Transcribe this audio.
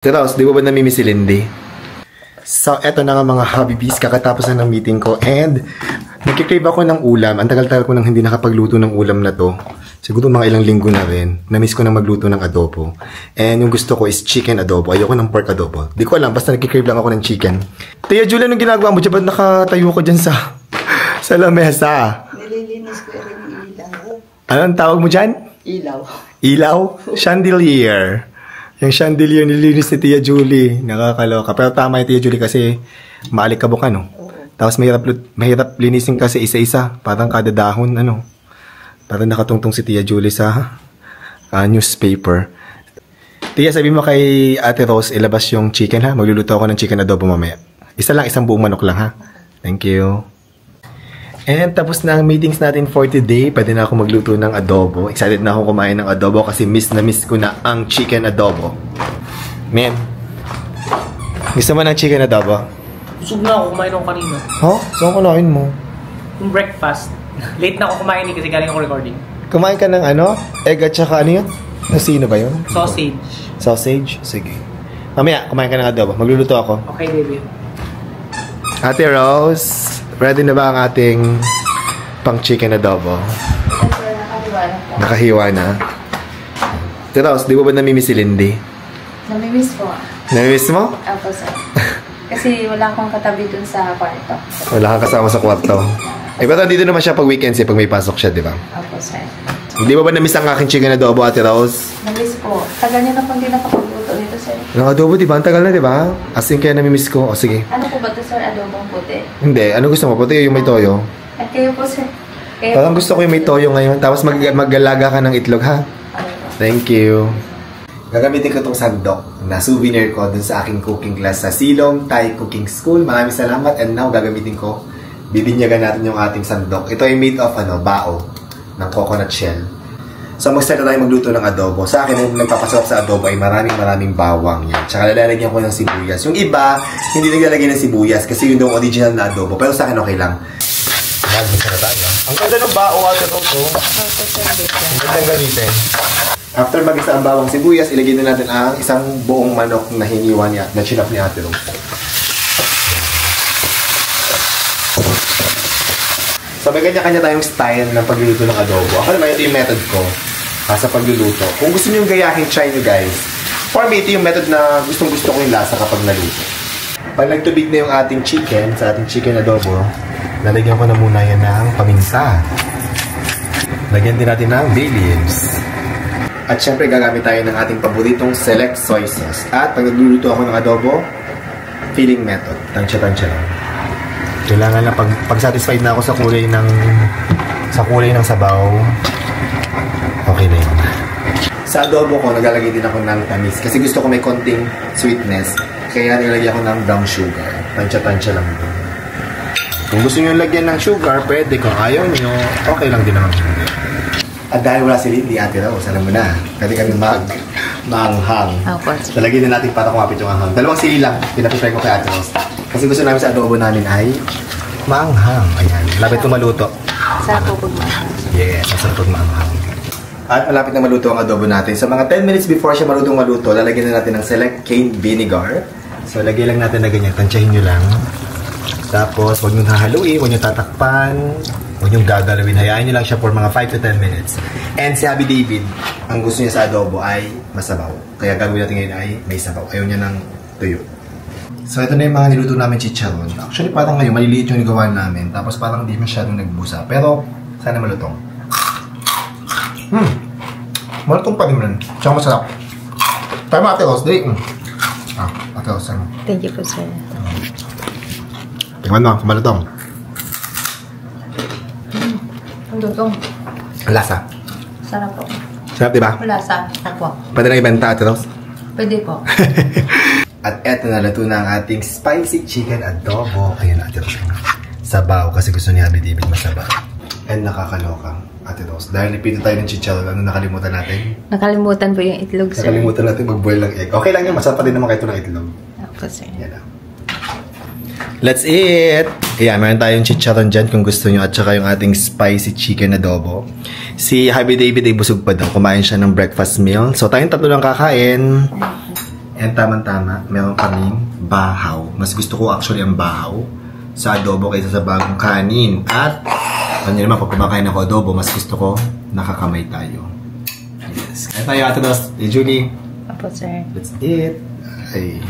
Tapos, di ba namimiss si Lindy? So, eto na nga mga Habibis, kakatapos na ng meeting ko and nagkikrave ako ng ulam. Ang tagal-tagal ko nang hindi nakapagluto ng ulam na to. Siguro mga ilang linggo na rin. Namiss ko na magluto ng adobo. And yung gusto ko is chicken adobo. Ayoko ng pork adobo. Di ko alam, basta nagkikrave lang ako ng chicken. Tia Julia, anong ginagawa mo? Diyan ba't nakatayo ko dyan sa lamesa? Nililinis ko rin yung ilaw. Anong tawag mo dyan? Ilaw. Ilaw? Chandelier. Yung chandelier nilinis ni Tia Julie. Nakakaloka. Pero tama yung Tia Julie kasi maalikabok no? Tapos mahirap linisin kasi isa-isa. Parang kada dahon, Parang nakatungtong si Tia Julie sa newspaper. Tia, sabi mo kay Ate Rose, ilabas yung chicken ha? Magluluto ako ng chicken adobo mamaya. Isa lang, isang buong manok lang ha? Thank you. And tapos na ang meetings natin for today. Pwede na ako magluto ng adobo. Excited na ako kumain ng adobo kasi miss na miss ko na ang chicken adobo. Man, gusto mo ng chicken adobo? Busog na ako, kumain ako kanina. Huh? Saan kunain mo? Yung breakfast. Late na ako kumain kasi galing ako recording. Kumain ka ng egg at saka ano yun? Sino ba yun? Sausage. Sausage? Sige. Mamaya, kumain ka ng adobo. Magluluto ako. Okay, baby. Ate Rose, ready na ba ang ating pang chicken adobo? Nakahiwa na. Ate Rose, di ba namimiss si Lindy? Namimiss po. Namimiss mo? Ako, sir. Kasi wala akong katabi dun sa kwarto. Wala kang kasama sa kwarto. Eh, pero dito naman siya pag weekends pag may pasok siya, di ba? Ako, sir. Hindi ba namiss ang aking chicken adobo, Ate Rose? Namiss po. Tagal niyo na pong hindi nakapagluto nito, sir. Ang adobo, di ba? Ang tagal na, di ba? As in, kaya namimiss ko. O, sige. Ano po ba ito, sir? Adobong puti? Hindi. Ano gusto mo? Puti yung may toyo? At kayo po, sir. Kayo Parang po, gusto ko yung may toyo ngayon. Tapos maggalaga ka ng itlog, ha? Thank you. Gagamitin ko itong sandok na souvenir ko dun sa aking cooking class sa Silong Thai Cooking School. Maraming salamat. And now, gagamitin ko. Bibinyagan natin yung ating sandok. Ito ay made of bao ng coconut shell. So, mag-start na tayo magluto ng adobo. Sa akin, yung nagpapasarap sa adobo ay maraming bawang yan. Tsaka lalagyan ko ng sibuyas. Yung iba, hindi naglalagay ng sibuyas kasi yun yung original na adobo. Pero sa akin, okay lang. Mag-mix na tayo. Ang ganda ng bao ate Rose. Ang gandang gamitin. After mag-isa ang bawang sibuyas, ilagay na natin ang isang buong manok na hiniwa niya, na chinap ni Ate Rose. So may kanya-kanya tayong style ng pagluluto ng adobo. Ako naman ito yung method ko sa pagluluto. Kung gusto nyo yung gayahin, try nyo guys. For me, ito yung method na gustong-gusto ko yung lasa kapag naluto. Pag nagtubig na yung ating chicken, sa ating chicken adobo, lalagyan ko na muna yan ng paminta. Lagyan din natin ng bay leaves. At syempre, gagamit tayo ng ating paboritong select soy sauce. At pag nagluluto ako ng adobo, filling method. Tansya-tansya lang. Kailangan na pag satisfied na ako sa kulay ng sabaw, okay na yun. Sa adobo ko, naglalagay din ako ng tamis. Kasi gusto ko may konting sweetness. Kaya nilalagyan ko ng brown sugar. Tansya-tansya lang din. Kung gusto nyo lagyan ng sugar, pwede. Kung ayaw nyo, okay lang din naman. At dahil wala si Lindy, Ate Rose, alam mo na, pwede kami maanghang. So, lagyan na natin para kumapit yung anghang. 2 sili lang, pinapitry ko kay Ate Rose. Kasi gusto namin sa adobo namin ay maanghang. Ayan, malapit na maluto. Sarap po pag maanghang. Yes, masarap pag maanghang. At malapit na maluto ang adobo natin. Sa mga 10 minutes before siya maluto, lalagyan na natin ng select cane vinegar. So, lagay lang natin na ganyan. Tansyahin nyo lang. Tapos, huwag nyo hahaluin, huwag nyo tatakpan. Huwag niyong gagalawin. Hayaan niyo lang siya for mga 5 to 10 minutes. And si Happy David, ang gusto niya sa adobo ay masabaw. Kaya gagawin natin ngayon ay may sabaw. Ayaw niya ng tuyo. So ito na yung mga niluto namin chicharon. Actually parang ngayon maliliit yung gawa namin. Tapos parang hindi masyadong nagbusa. Pero sana malutong. Malutong pa rin. Tsaka masarap. Tayo mga Ate Rose. Dali. Ate Rose. Thank you po, sir. Tingnan mo, malutong. Ang lutong. Lasa. Sarap po. Sarap, diba? Lasa. Ako. Pwede na ibenta, Ate Rose? Pwede po. At eto na, luto na ang ating spicy chicken adobo. Ayun, Ate Rose. Sabaw, kasi gusto ni Happy David masabaw. And nakakaloka, Ate Rose. Dahil nipito tayo ng chicharon, ano nakalimutan natin? Nakalimutan po yung itlog, sir. Nakalimutan natin mag-boil ng egg. Okay lang yun, masarap pa din naman kayo ng itlog. Ako, sir. Yan lang. Let's eat! Ayan, meron tayong chicharon dyan kung gusto nyo at saka yung ating spicy chicken adobo. Si Happy David ay busog pa daw. Kumain siya ng breakfast meal. So, tayong tatlo lang kakain. And tama-tama, meron kaming bahaw. Mas gusto ko actually ang bahaw sa adobo kaysa sa bagong kanin. At, ano naman, pag kumakain ako adobo, mas gusto ko nakakamay tayo. Yes. Kaya tayo, Ate Dos. Julie. Apo, sir. That's it. Ay.